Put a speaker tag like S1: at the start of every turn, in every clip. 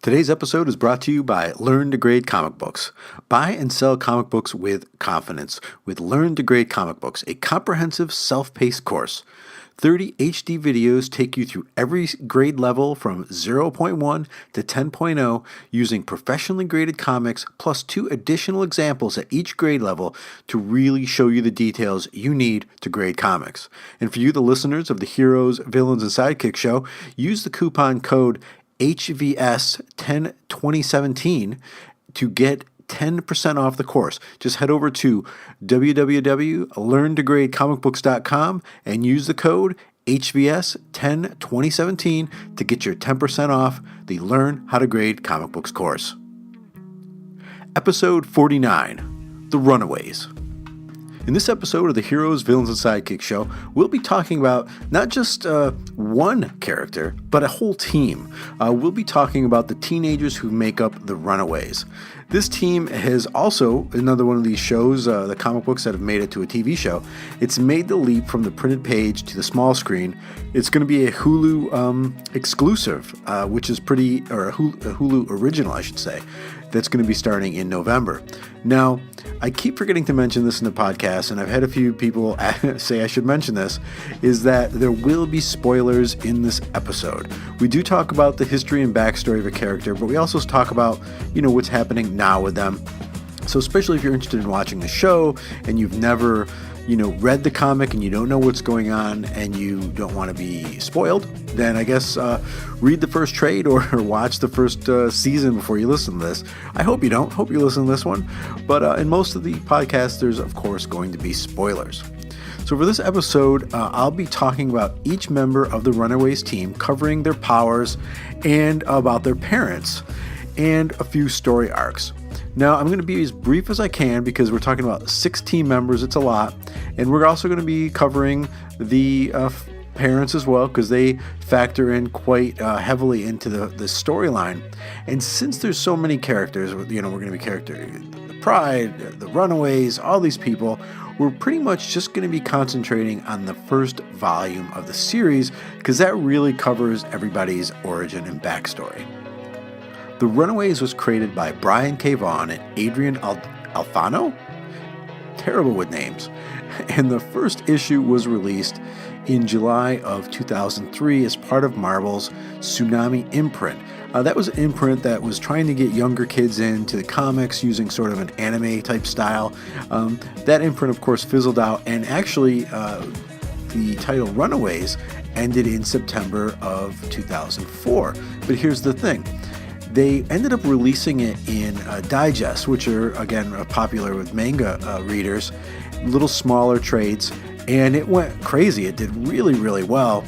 S1: Today's episode is brought to you by Learn to Grade Comic Books. Buy and sell comic books with confidence with Learn to Grade Comic Books, a comprehensive self-paced course. 30 HD videos take you through every grade level from 0.1 to 10.0 using professionally graded comics plus 2 additional examples at each grade level to really show you the details you need to grade comics. And for you, the listeners of the Heroes, Villains, and Sidekicks Show, use the coupon code HVS102017 to get 10% off the course. Just head over to www.learntogradecomicbooks.com and use the code HVS102017 to get your 10% off the Learn How to Grade Comic Books course. Episode 49, The Runaways. In this episode of the Heroes, Villains, and Sidekicks Show, we'll be talking about not just one character, but a whole team. We'll be talking about the teenagers who make up the Runaways. This team has also, another one of these shows, the comic books that have made it to a TV show, it's made the leap from the printed page to the small screen. It's going to be a Hulu exclusive, which is a Hulu Original, I should say, that's going to be starting in November. Now, I keep forgetting to mention this in the podcast, and I've had a few people say I should mention this, is that there will be spoilers in this episode. We do talk about the history and backstory of a character, but we also talk about, what's happening now with them. So especially if you're interested in watching the show and you've never, read the comic and you don't know what's going on and you don't want to be spoiled, then I guess read the first trade or watch the first season before you listen to this. I hope you don't. Hope you listen to this one. But in most of the podcasts, there's, of course, going to be spoilers. So for this episode, I'll be talking about each member of the Runaways team, covering their powers and about their parents and a few story arcs. Now, I'm going to be as brief as I can because we're talking about 6 team members. It's a lot. And we're also going to be covering the parents as well because they factor in quite heavily into the storyline. And since there's so many characters, we're going to be the Pride, the Runaways, all these people, we're pretty much just going to be concentrating on the first volume of the series because that really covers everybody's origin and backstory. The Runaways was created by Brian K. Vaughan and Adrian Alfano? Terrible with names. And the first issue was released in July of 2003 as part of Marvel's Tsunami imprint. That was an imprint that was trying to get younger kids into the comics using sort of an anime type style. That imprint, of course, fizzled out, and actually the title Runaways ended in September of 2004. But here's the thing. They ended up releasing it in digests, which are, again, popular with manga readers, little smaller trades, and it went crazy. It did really, really well.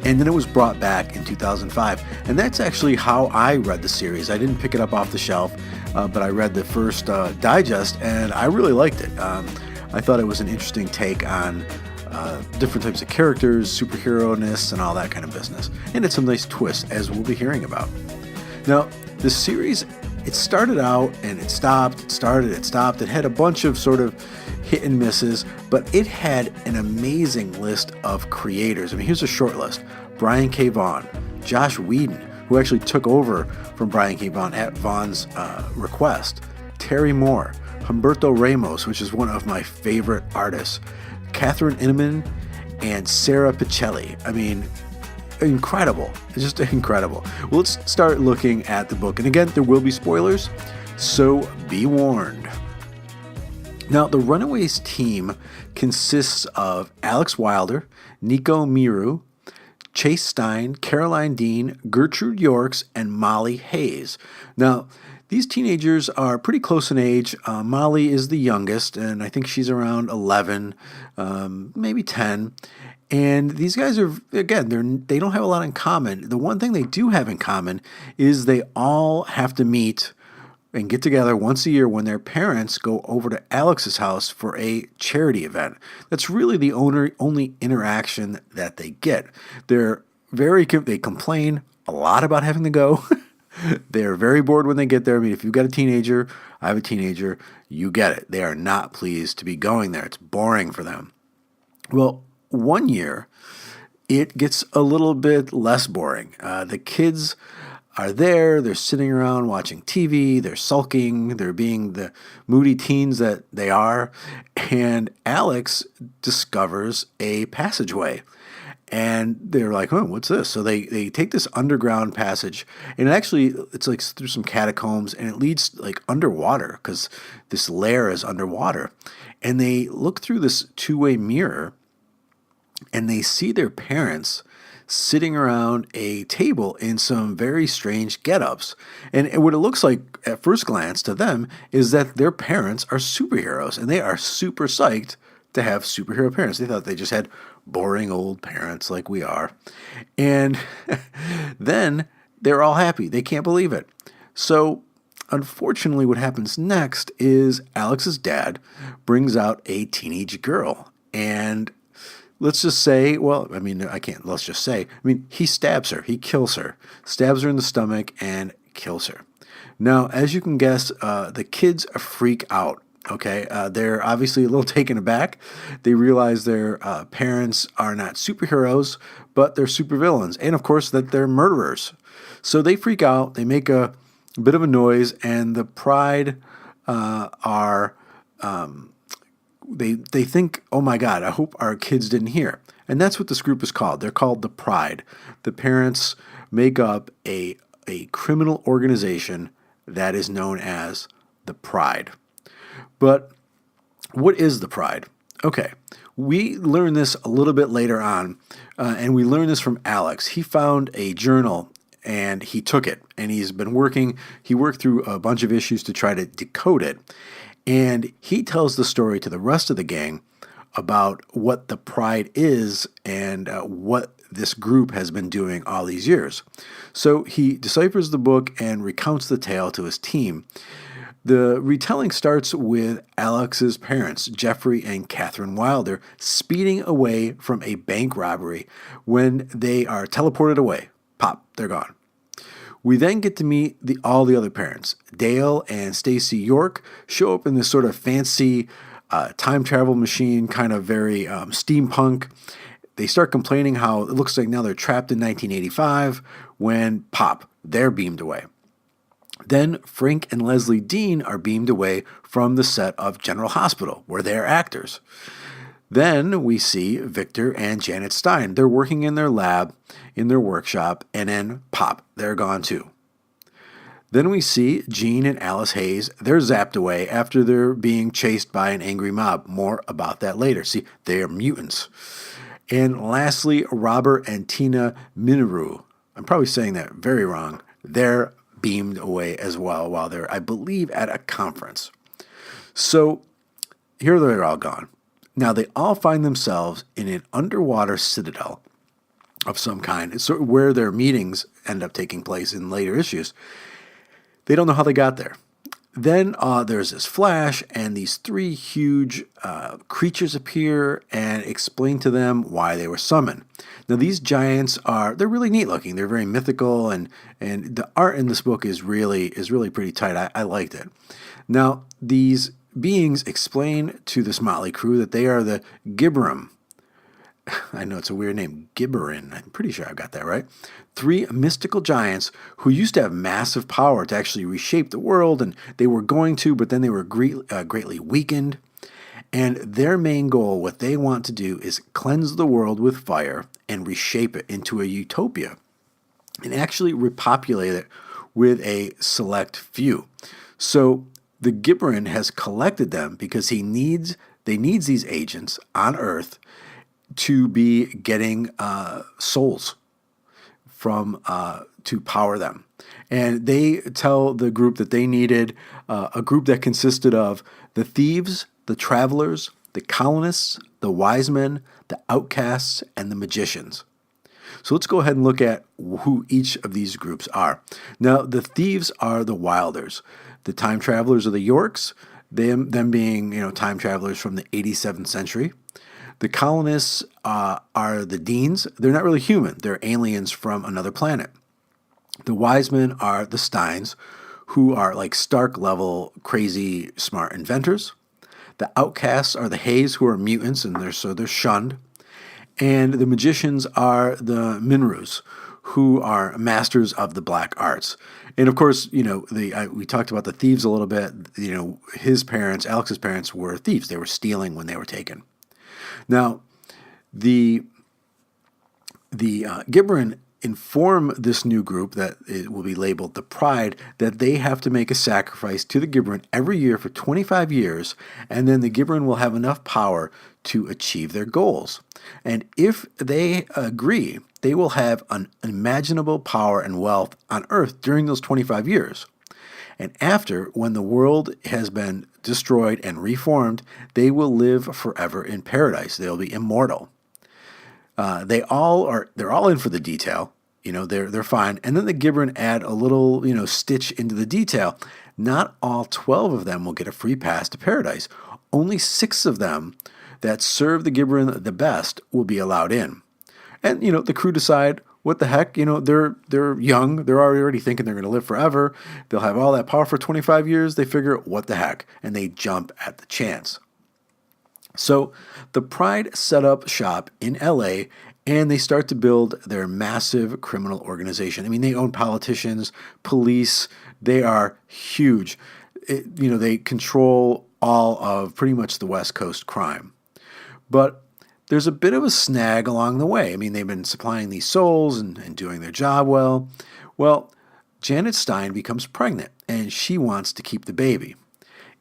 S1: And then it was brought back in 2005. And that's actually how I read the series. I didn't pick it up off the shelf, but I read the first digest, and I really liked it. I thought it was an interesting take on different types of characters, superhero-ness, and all that kind of business. And it's some nice twists, as we'll be hearing about. Now, the series, it started out and it stopped, it started, it stopped. It had a bunch of sort of hit and misses, but it had an amazing list of creators. I mean, here's a short list. Brian K. Vaughan, Josh Whedon, who actually took over from Brian K. Vaughan at Vaughn's request, Terry Moore, Humberto Ramos, which is one of my favorite artists, Catherine Inman, and Sarah Pichelli. I mean, incredible. It's just incredible. Well, let's start looking at the book. And again, there will be spoilers, so be warned. Now, the Runaways team consists of Alex Wilder, Nico Miru, Chase Stein, Caroline Dean, Gertrude Yorks, and Molly Hayes. Now, these teenagers are pretty close in age. Molly is the youngest, and I think she's around 11, maybe 10. And these guys are, again, they don't have a lot in common. The one thing they do have in common is they all have to meet and get together once a year when their parents go over to Alex's house for a charity event. That's really the only interaction that they get. They complain a lot about having to go. They're very bored when they get there. I mean, if you've got a teenager, I have a teenager, you get it. They are not pleased to be going there. It's boring for them. Well, one year, it gets a little bit less boring. The kids are there. They're sitting around watching TV. They're sulking. They're being the moody teens that they are. And Alex discovers a passageway. And they're like, oh, what's this? So they take this underground passage, and it's like through some catacombs, and it leads like underwater because this lair is underwater. And they look through this two-way mirror, and they see their parents sitting around a table in some very strange get-ups. And what it looks like at first glance to them is that their parents are superheroes, and they are super psyched to have superhero parents. They thought they just had boring old parents like we are. And then they're all happy. They can't believe it. So unfortunately, what happens next is Alex's dad brings out a teenage girl. And let's just say, he stabs her. He kills her. Stabs her in the stomach and kills her. Now, as you can guess, the kids freak out. Okay, they're obviously a little taken aback. They realize their parents are not superheroes, but they're supervillains, and of course that they're murderers. So they freak out. They make a bit of a noise, and the Pride they think, oh my God, I hope our kids didn't hear. And that's what this group is called. They're called the Pride. The parents make up a criminal organization that is known as the Pride. But what is the Pride? Okay, we learn this a little bit later on, and we learn this from Alex. He found a journal, and he took it, and he worked through a bunch of issues to try to decode it, and he tells the story to the rest of the gang about what the Pride is and what this group has been doing all these years. So he deciphers the book and recounts the tale to his team. The retelling starts with Alex's parents, Jeffrey and Catherine Wilder, speeding away from a bank robbery when they are teleported away. Pop, they're gone. We then get to meet all the other parents. Dale and Stacy York show up in this sort of fancy time travel machine, kind of very steampunk. They start complaining how it looks like now they're trapped in 1985 when, pop, they're beamed away. Then Frank and Leslie Dean are beamed away from the set of General Hospital, where they're actors. Then we see Victor and Janet Stein. They're working in their lab, in their workshop, and then pop, they're gone too. Then we see Gene and Alice Hayes. They're zapped away after they're being chased by an angry mob. More about that later. See, they are mutants. And lastly, Robert and Tina Minoru. I'm probably saying that very wrong. They're beamed away as well while they're, I believe, at a conference. So here they're all gone. Now they all find themselves in an underwater citadel of some kind. It's sort of where their meetings end up taking place in later issues. They don't know how they got there. Then there's this flash, and these three huge creatures appear and explain to them why they were summoned. Now, these giants they're really neat looking. They're very mythical, and the art in this book is really pretty tight. I liked it. Now, these beings explain to this motley crew that they are the Gibberim. I know it's a weird name, Gibberin. I'm pretty sure I got that right. Three mystical giants who used to have massive power to actually reshape the world, and they were going to, but then they were greatly weakened. And their main goal, what they want to do, is cleanse the world with fire and reshape it into a utopia, and actually repopulate it with a select few. So the Gibberin has collected them because they needs these agents on Earth to be getting souls from to power them. And they tell the group that they needed a group that consisted of the thieves, the travelers, the colonists, the wise men, the outcasts, and the magicians. So let's go ahead and look at who each of these groups are. Now, the thieves are the Wilders. The time travelers are the Yorks, them being time travelers from the 87th century. The colonists are the Deans. They're not really human. They're aliens from another planet. The wise men are the Steins, who are like Stark-level crazy smart inventors. The outcasts are the Hayes, who are mutants, and they're shunned. And the magicians are the Minrus, who are masters of the black arts. And of course, we talked about the thieves a little bit. Alex's parents were thieves. They were stealing when they were taken. Now, the Gibberin inform this new group that it will be labeled the Pride that they have to make a sacrifice to the Gibberin every year for 25 years, and then the Gibberin will have enough power to achieve their goals. And if they agree, they will have unimaginable power and wealth on Earth during those 25 years. And after, when the world has been destroyed and reformed, they will live forever in paradise. They'll be immortal. They're all in for the detail. They're fine. And then the Gibberin add a little, stitch into the detail. Not all 12 of them will get a free pass to paradise. Only 6 of them that serve the Gibberin the best will be allowed in. And, the crew decide, what the heck? They're young. They're already thinking they're going to live forever. They'll have all that power for 25 years. They figure, what the heck? And they jump at the chance. So the Pride set up shop in LA, and they start to build their massive criminal organization. I mean, they own politicians, police. They are huge. They control all of pretty much the West Coast crime. But there's a bit of a snag along the way. I mean, they've been supplying these souls and doing their job well. Well, Janet Stein becomes pregnant, and she wants to keep the baby.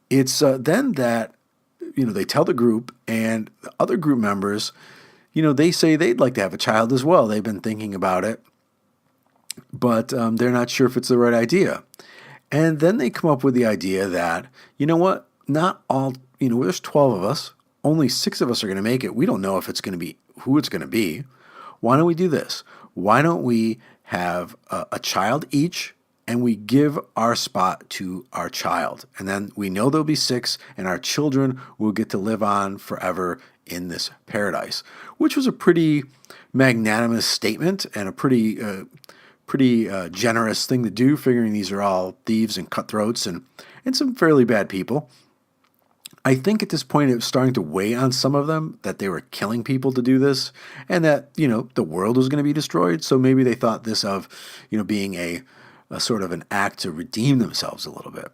S1: It's then that they tell the group, and the other group members, they say they'd like to have a child as well. They've been thinking about it, but they're not sure if it's the right idea. And then they come up with the idea that, what, not all, there's 12 of us, only 6 of us are going to make it. We don't know if it's going to be who it's going to be. Why don't we do this? Why don't we have a child each, and we give our spot to our child? And then we know there'll be 6, and our children will get to live on forever in this paradise, which was a pretty magnanimous statement and a pretty generous thing to do, figuring these are all thieves and cutthroats and some fairly bad people. I think at this point it was starting to weigh on some of them that they were killing people to do this, and that, the world was going to be destroyed. So maybe they thought this of, being a sort of an act to redeem themselves a little bit.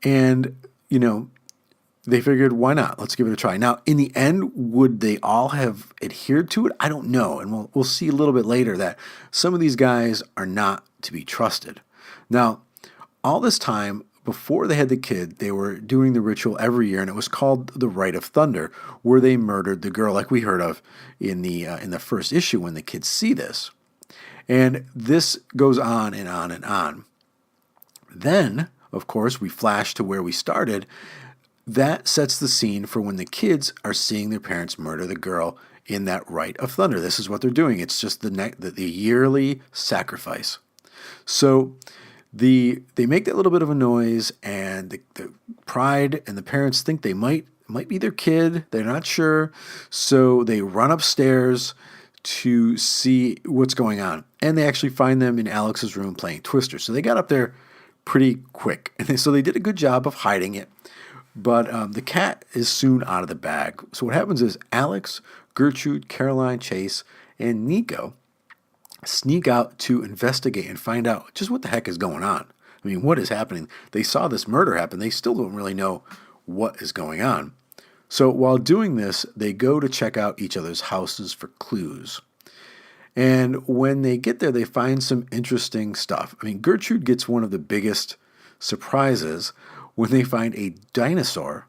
S1: And, they figured, why not? Let's give it a try. Now, in the end, would they all have adhered to it? I don't know. And we'll see a little bit later that some of these guys are not to be trusted. Now, all this time, before they had the kid, they were doing the ritual every year, and it was called the Rite of Thunder, where they murdered the girl, like we heard of in the first issue when the kids see this. And this goes on and on and on. Then, of course, we flash to where we started. That sets the scene for when the kids are seeing their parents murder the girl in that Rite of Thunder. This is what they're doing. It's just the yearly sacrifice. So they make that little bit of a noise, and the Pride and the parents think they might be their kid. They're not sure. So they run upstairs to see what's going on. And they actually find them in Alex's room playing Twister. So they got up there pretty quick. And so they did a good job of hiding it. But the cat is soon out of the bag. So what happens is Alex, Gertrude, Caroline, Chase, and Nico sneak out to investigate and find out just what the heck is going on. I mean, what is happening? They saw this murder happen. They still don't really know what is going on. So while doing this, they go to check out each other's houses for clues. And when they get there, they find some interesting stuff. I mean, Gertrude gets one of the biggest surprises when they find a dinosaur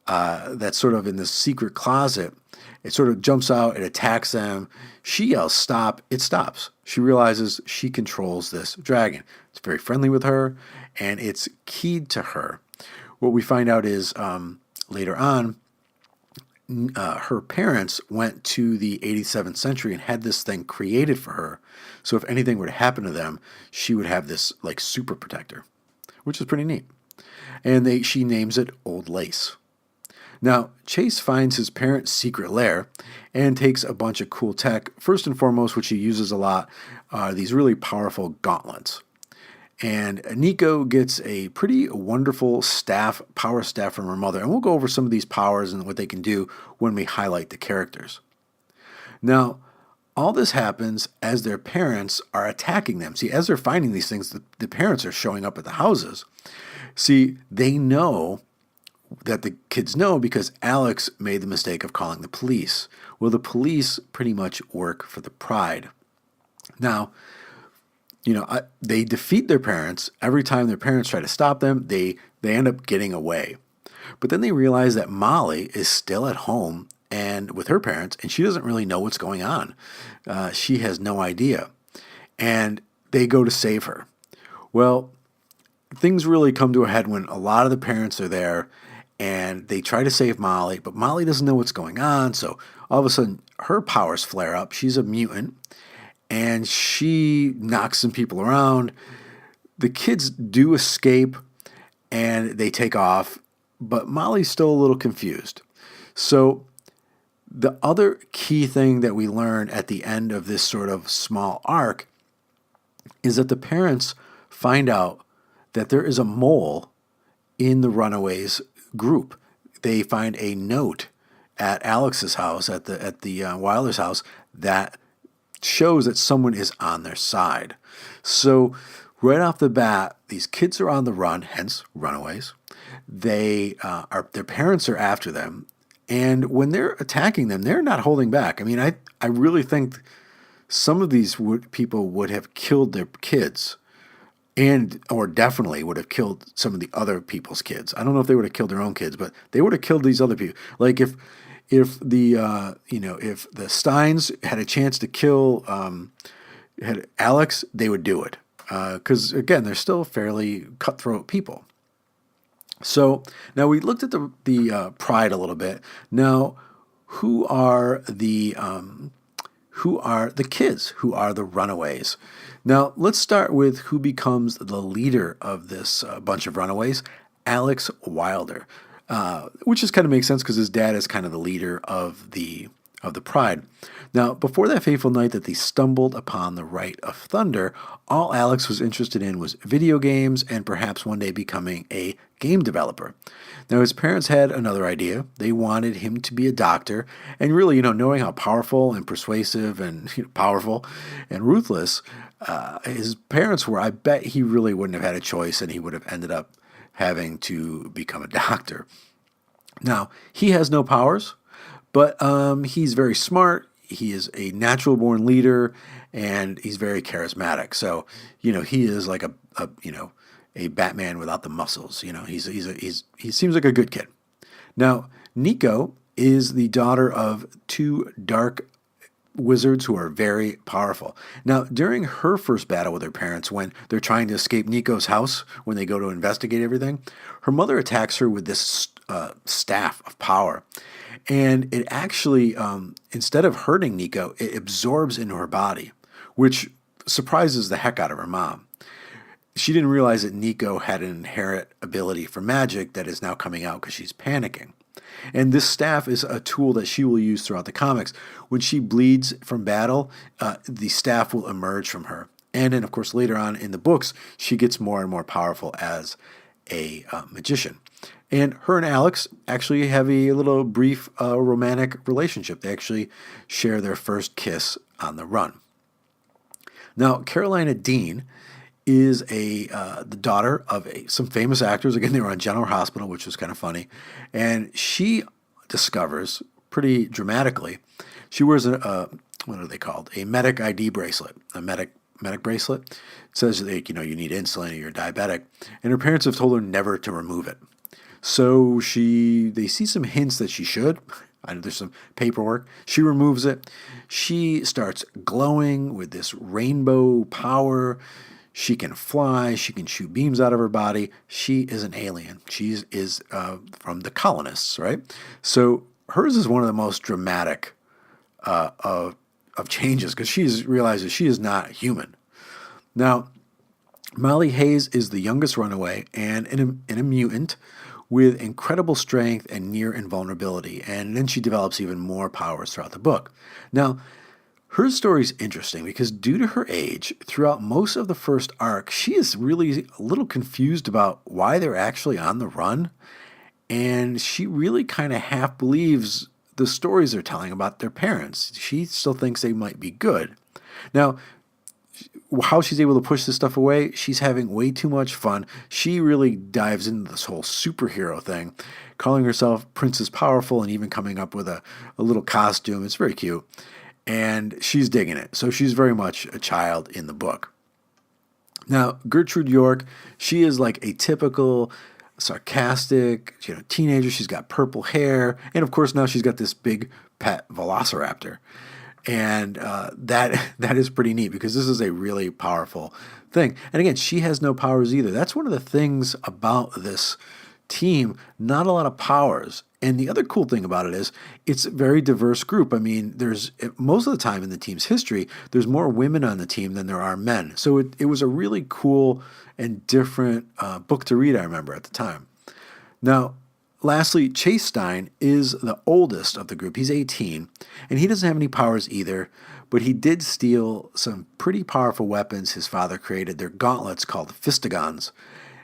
S1: that's sort of in this secret closet. It sort of jumps out, it attacks them. She yells, "Stop!" It stops. She realizes she controls this dragon. It's very friendly with her, and it's keyed to her. What we find out is later on, her parents went to the 87th century and had this thing created for her. So if anything were to happen to them, she would have this like super protector, which is pretty neat. And she names it Old Lace. Now, Chase finds his parents' secret lair and takes a bunch of cool tech. First and foremost, which he uses a lot, are these really powerful gauntlets. And Nico gets a pretty wonderful power staff from her mother. And we'll go over some of these powers and what they can do when we highlight the characters. Now, all this happens as their parents are attacking them. See, as they're finding these things, the parents are showing up at the houses. See, they know that the kids know because Alex made the mistake of calling the police. Well, the police pretty much work for the Pride. Now, they defeat their parents. Every time their parents try to stop them, they end up getting away. But then they realize that Molly is still at home and with her parents, and she doesn't really know what's going on. She has no idea. And they go to save her. Well, things really come to a head when a lot of the parents are there and they try to save Molly, but Molly doesn't know what's going on. So all of a sudden, her powers flare up. She's a mutant, and she knocks some people around. The kids do escape, and they take off, but Molly's still a little confused. So the other key thing that we learn at the end of this sort of small arc is that the parents find out that there is a mole in the Runaways group. They find a note at Alex's house, at the Wilder's house, that shows that someone is on their side. So right off the bat, these kids are on the run, hence Runaways. Their parents are after them, and when they're attacking them, they're not holding back. I mean, I really think some of these people would have killed their kids, or definitely would have killed some of the other people's kids. I don't know if they would have killed their own kids, but they would have killed these other people. Like if the Steins had a chance to kill had Alex, they would do it. Because again, they're still fairly cutthroat people. So now we looked at the Pride a little bit. Now, who are the kids? Who are the Runaways? Now, let's start with who becomes the leader of this bunch of Runaways, Alex Wilder, which just kind of makes sense because his dad is kind of the leader of the Pride. Now, before that fateful night that they stumbled upon the Right of Thunder, all Alex was interested in was video games and perhaps one day becoming a game developer. Now, his parents had another idea. They wanted him to be a doctor, and really, knowing how powerful and persuasive and powerful and ruthless his parents were, I bet he really wouldn't have had a choice, and he would have ended up having to become a doctor. Now, he has no powers, but he's very smart. He is a natural-born leader, and he's very charismatic. So, he is like a Batman without the muscles. He seems like a good kid. Now, Nico is the daughter of two dark wizards who are very powerful. Now, during her first battle with her parents, when they're trying to escape Nico's house, when they go to investigate everything, her mother attacks her with this staff of power. And it actually, instead of hurting Nico, it absorbs into her body, which surprises the heck out of her mom. She didn't realize that Nico had an inherent ability for magic that is now coming out because she's panicking. And this staff is a tool that she will use throughout the comics. When she bleeds from battle, the staff will emerge from her. And then, of course, later on in the books, she gets more and more powerful as a magician. And her and Alex actually have a little brief romantic relationship. They actually share their first kiss on the run. Now, Carolina Dean is the daughter of some famous actors. Again, they were on General Hospital, which was kind of funny. And she discovers, pretty dramatically, she wears what are they called? A medic ID bracelet, a medic bracelet. It says that, you need insulin or you're diabetic. And her parents have told her never to remove it. So they see some hints that she should. I know there's some paperwork. She removes it. She starts glowing with this rainbow power. She can fly. She can shoot beams out of her body. She is an alien. She is from the colonists, right? So hers is one of the most dramatic of changes because she realizes she is not human. Now, Molly Hayes is the youngest runaway and a mutant with incredible strength and near invulnerability, and then she develops even more powers throughout the book. Now, her story is interesting because due to her age, throughout most of the first arc, she is really a little confused about why they're actually on the run, and she really kind of half believes the stories they're telling about their parents. She still thinks they might be good. Now, how she's able to push this stuff away, she's having way too much fun. She really dives into this whole superhero thing, calling herself Princess Powerful and even coming up with a little costume. It's very cute. And she's digging it. So she's very much a child in the book. Now, Gertrude York, she is like a typical sarcastic, teenager. She's got purple hair. And of course, now she's got this big pet velociraptor. And that is pretty neat because this is a really powerful thing. And again, she has no powers either. That's one of the things about this team, not a lot of powers. And the other cool thing about it is it's a very diverse group. I mean, there's most of the time in the team's history, there's more women on the team than there are men. So it was a really cool and different book to read, I remember at the time. Now, lastly, Chase Stein is the oldest of the group. He's 18, and he doesn't have any powers either, but he did steal some pretty powerful weapons his father created. They're gauntlets called fistigons,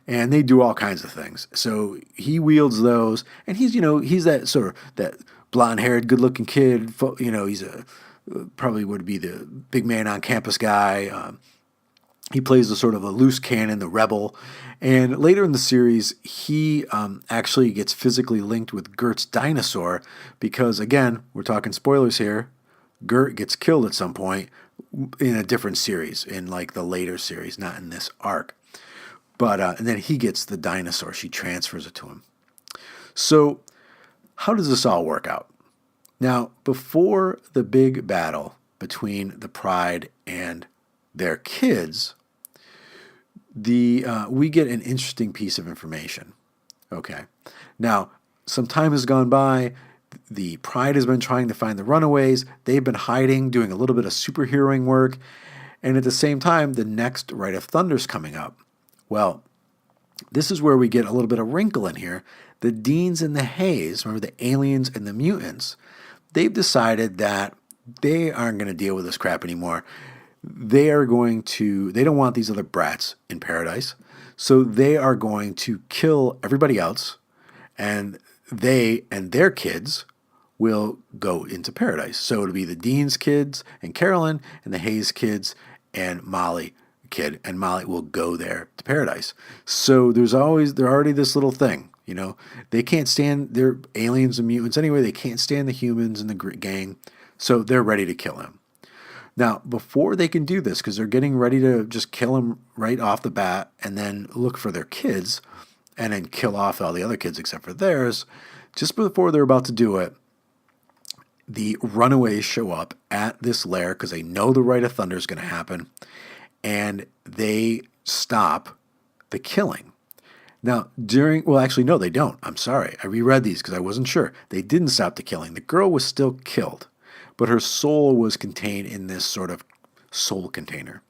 S1: and they do all kinds of things. So he wields those, and he's that sort of that blonde-haired, good-looking kid. He's probably would be the big man on campus guy. He plays the sort of a loose cannon, the rebel. And later in the series, he actually gets physically linked with Gert's dinosaur because, again, we're talking spoilers here, Gert gets killed at some point in a different series, in like the later series, not in this arc. But and then he gets the dinosaur. She transfers it to him. So how does this all work out? Now, before the big battle between the Pride and their kids, we get an interesting piece of information. Okay. Now, some time has gone by. The Pride has been trying to find the Runaways. They've been hiding, doing a little bit of superheroing work. And at the same time, the next Rite of Thunder's coming up. Well, this is where we get a little bit of wrinkle in here. The Deans and the Hays, remember the aliens and the mutants, they've decided that they aren't going to deal with this crap anymore. They don't want these other brats in paradise, so they are going to kill everybody else, and they and their kids will go into paradise. So it'll be the Dean's kids and Carolyn, and the Hayes kids and Molly kid, and Molly will go there to paradise. So they're already this little thing, they can't stand, they're aliens and mutants anyway, they can't stand the humans and the gang, so they're ready to kill him. Now, before they can do this, because they're getting ready to just kill him right off the bat and then look for their kids and then kill off all the other kids except for theirs, just before they're about to do it, the Runaways show up at this lair because they know the Rite of Thunder is going to happen, and they stop the killing. Now, no, they don't. I'm sorry. I reread these because I wasn't sure. They didn't stop the killing. The girl was still killed, but her soul was contained in this sort of soul container.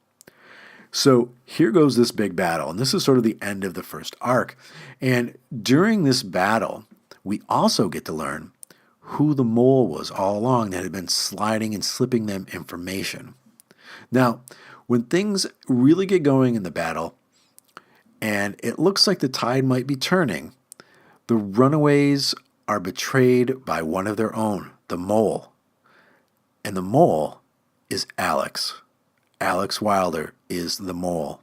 S1: So here goes this big battle, and this is sort of the end of the first arc. And during this battle, we also get to learn who the mole was all along that had been sliding and slipping them information. Now, when things really get going in the battle, and it looks like the tide might be turning, the Runaways are betrayed by one of their own, the mole. And the mole is Alex. Alex Wilder is the mole.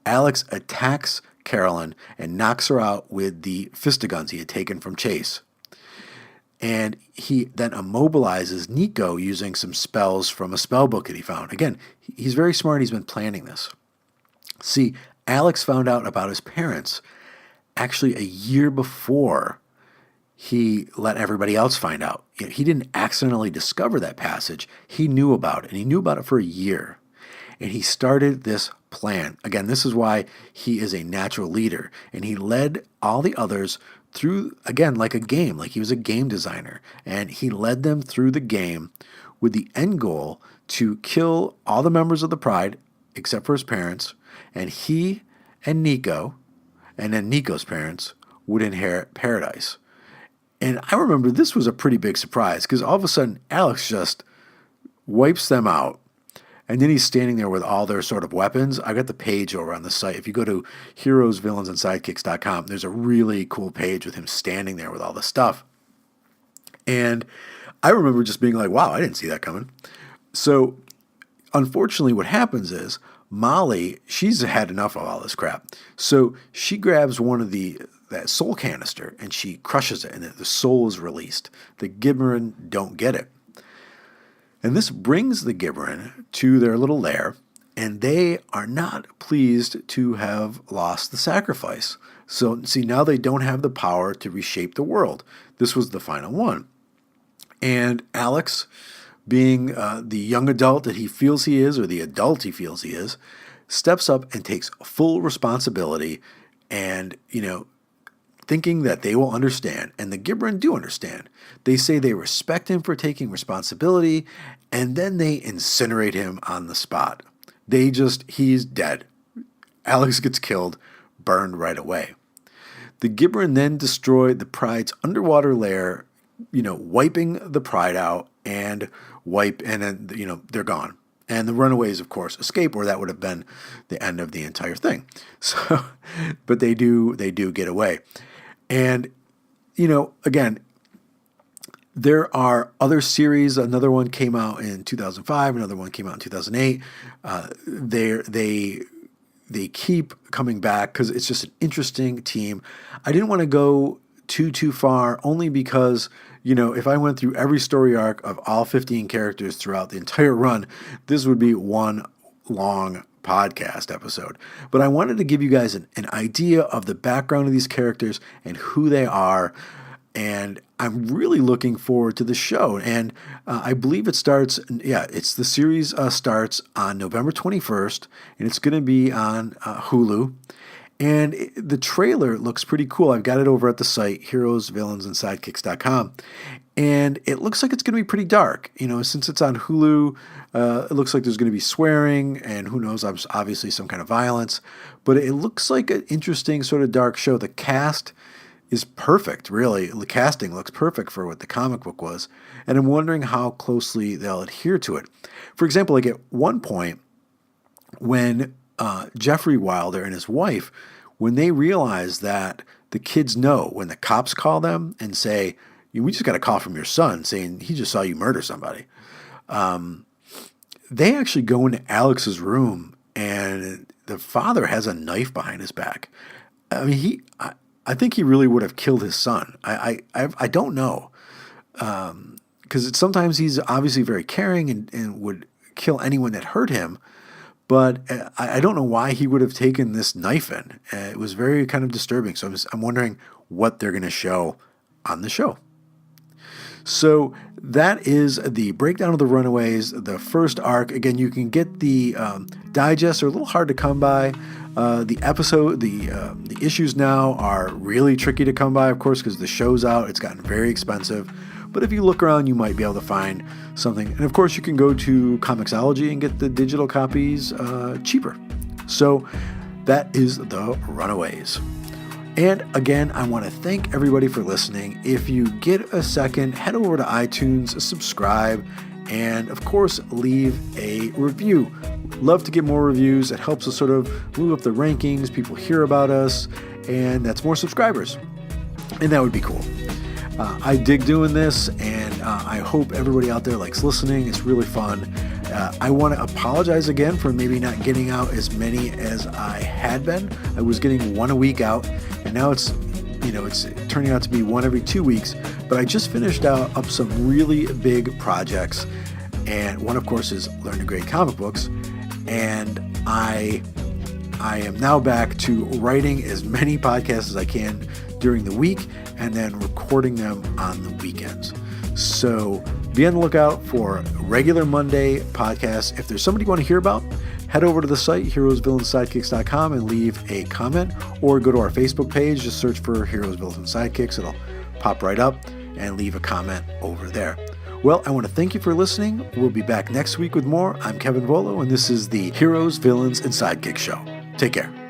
S1: Alex attacks Carolyn and knocks her out with the fistigons he had taken from Chase. And he then immobilizes Nico using some spells from a spell book that he found. Again, he's very smart. He's been planning this. See, Alex found out about his parents actually a year before he let everybody else find out. He didn't accidentally discover that passage. He knew about it, and he knew about it for a year. And he started this plan. Again, this is why he is a natural leader. And he led all the others through, again, like a game, like he was a game designer. And he led them through the game with the end goal to kill all the members of the Pride, except for his parents. And he and Nico, and then Nico's parents, would inherit paradise. And I remember this was a pretty big surprise because all of a sudden Alex just wipes them out. And then he's standing there with all their sort of weapons. I got the page over on the site. If you go to heroesvillainsandsidekicks.com, there's a really cool page with him standing there with all the stuff. And I remember just being like, wow, I didn't see that coming. So unfortunately, what happens is Molly, she's had enough of all this crap. So she grabs one of that soul canister and she crushes it, and the soul is released. The Gibberin don't get it. And this brings the Gibberin to their little lair, and they are not pleased to have lost the sacrifice. So, see, now they don't have the power to reshape the world. This was the final one. And Alex, being the young adult that he feels he is, or the adult he feels he is, steps up and takes full responsibility and, thinking that they will understand. And the Gibberin do understand. They say they respect him for taking responsibility, and then they incinerate him on the spot. He's dead. Alex gets killed, burned right away. The Gibberin then destroy the Pride's underwater lair, wiping the Pride out and then, they're gone. And the Runaways, of course, escape, or that would have been the end of the entire thing. So, but they do get away. And, again, there are other series. Another one came out in 2005. Another one came out in 2008. They keep coming back because it's just an interesting team. I didn't want to go too far, only because, if I went through every story arc of all 15 characters throughout the entire run, this would be one long podcast episode. But I wanted to give you guys an idea of the background of these characters and who they are. And I'm really looking forward to the show. And I believe it starts, the series starts on November 21st, and it's going to be on Hulu. And the trailer looks pretty cool. I've got it over at the site, heroesvillainsandsidekicks.com. And it looks like it's going to be pretty dark. Since it's on Hulu, it looks like there's going to be swearing and who knows, obviously some kind of violence. But it looks like an interesting sort of dark show. The cast is perfect, really. The casting looks perfect for what the comic book was. And I'm wondering how closely they'll adhere to it. For example, like at one point when Jeffrey Wilder and his wife, when they realize that the kids know when the cops call them and say, we just got a call from your son saying he just saw you murder somebody. They actually go into Alex's room and the father has a knife behind his back. I mean, I think he really would have killed his son. I don't know. Because sometimes he's obviously very caring and would kill anyone that hurt him. But I don't know why he would have taken this knife in. It was very kind of disturbing. So I'm wondering what they're going to show on the show. So that is the breakdown of the Runaways, the first arc. Again, you can get the digests are a little hard to come by. The issues now are really tricky to come by, of course, because the show's out. It's gotten very expensive. But if you look around, you might be able to find something. And of course, you can go to Comixology and get the digital copies cheaper. So that is the Runaways. And again, I want to thank everybody for listening. If you get a second, head over to iTunes, subscribe, and of course, leave a review. Love to get more reviews. It helps us sort of move up the rankings. People hear about us, and that's more subscribers. And that would be cool. I dig doing this, and I hope everybody out there likes listening. It's really fun. I want to apologize again for maybe not getting out as many as I had been. I was getting one a week out, and now it's turning out to be one every 2 weeks. But I just finished up some really big projects, and one, of course, is Learn to Grade Comic Books. And I am now back to writing as many podcasts as I can during the week and then recording them on the weekends. So be on the lookout for regular Monday podcasts. If there's somebody you want to hear about, head over to the site, heroesvillainsandsidekicks.com, and leave a comment, or go to our Facebook page. Just search for Heroes, Villains, and Sidekicks. It'll pop right up, and leave a comment over there. Well, I want to thank you for listening. We'll be back next week with more. I'm Kevin Volo, and this is the Heroes, Villains, and Sidekicks Show. Take care.